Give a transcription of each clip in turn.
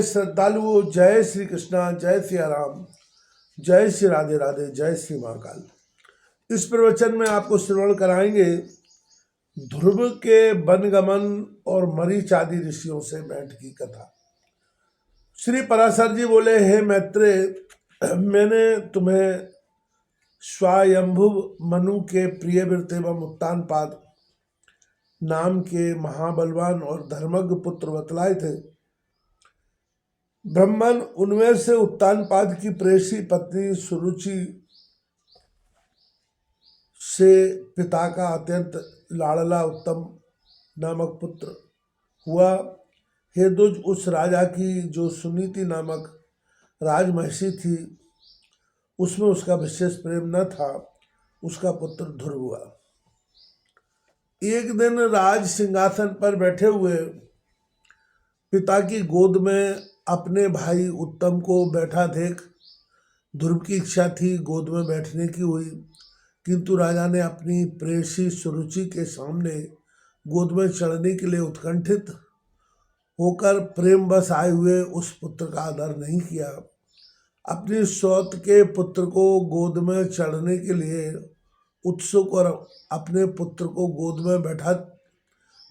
श्रद्धालुओं, जय श्री कृष्णा, जय सिया राम, जय श्री राधे राधे, जय श्री महाकाल। इस प्रवचन में आपको श्रवण कराएंगे ध्रुव के वनगमन और मरीच आदि ऋषियों से भेंट की कथा। श्री पराशर जी बोले, हे मैत्रेय, मैंने तुम्हें स्वायंभुव मनु के प्रिय वृत्त एवं उत्तानपाद नाम के महाबलवान और धर्मज्ञ पुत्र बतलाए थे। ब्रह्मन उनमें से उत्तानपाद की प्रेसी पत्नी सुरुचि से पिता का अत्यंत लाड़ला उत्तम नामक पुत्र हुआ। हे दुज, उस राजा की जो सुनीति नामक राजमहिषी थी, उसमें उसका विशेष प्रेम न था। उसका पुत्र ध्रुव हुआ। एक दिन राज सिंहासन पर बैठे हुए पिता की गोद में अपने भाई उत्तम को बैठा देख ध्रुव की इच्छा थी गोद में बैठने की हुई, किंतु राजा ने अपनी प्रेयसी सुरुचि के सामने गोद में चढ़ने के लिए उत्कंठित होकर प्रेमवश आए हुए उस पुत्र का आदर नहीं किया। अपनी सौत के पुत्र को गोद में चढ़ने के लिए उत्सुक और अपने पुत्र को गोद में बैठा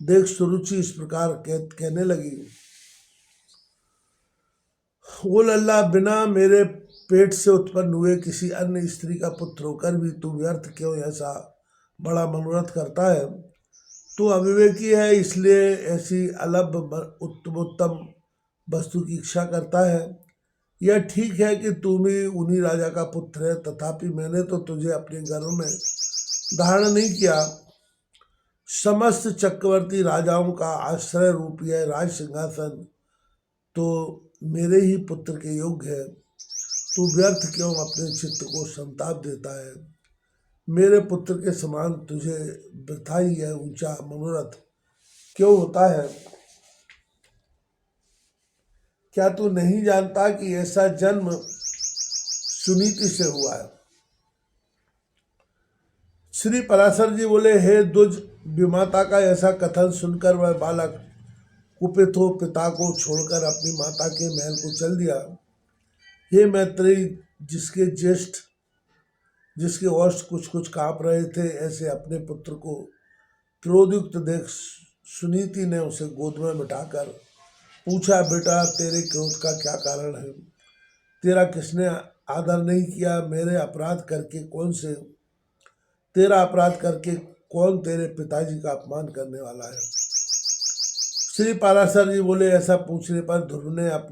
देख सुरुचि इस प्रकार कहने लगी, ओ लल्ला, बिना मेरे पेट से उत्पन्न हुए किसी अन्य स्त्री का पुत्र होकर भी तू व्यर्थ क्यों ऐसा बड़ा मनोरथ करता है? तू अविवेकी है, इसलिए ऐसी अलभ उत्तम वस्तु की इच्छा करता है। यह ठीक है कि तू भी उन्हीं राजा का पुत्र है, तथापि मैंने तो तुझे अपने गर्भ में धारण नहीं किया। समस्त चक्रवर्ती राजाओं का आश्रय रूप यह राज सिंहासन तो मेरे ही पुत्र के योग्य है। तू व्यर्थ क्यों अपने चित्त को संताप देता है? मेरे पुत्र के समान तुझे वृथा ही यह ऊंचा मनोरथ क्यों होता है? क्या तू नहीं जानता कि ऐसा जन्म सुनीति से हुआ है? श्री पराशर जी बोले, हे दुज, विमाता का ऐसा कथन सुनकर वह बालक कुपित हो पिता को छोड़कर अपनी माता के महल को चल दिया। हे मैत्रेय, जिसके ओष्ठ कुछ कुछ कांप रहे थे, ऐसे अपने पुत्र को क्रोधयुक्त देख सुनीति ने उसे गोद में बिठाकर पूछा, बेटा, तेरे क्रोध का क्या कारण है? तेरा किसने आदर नहीं किया? तेरा अपराध करके कौन तेरे पिताजी का अपमान करने वाला है? श्री पराशर जी बोले, ऐसा पूछने पर ध्रुव ने अपने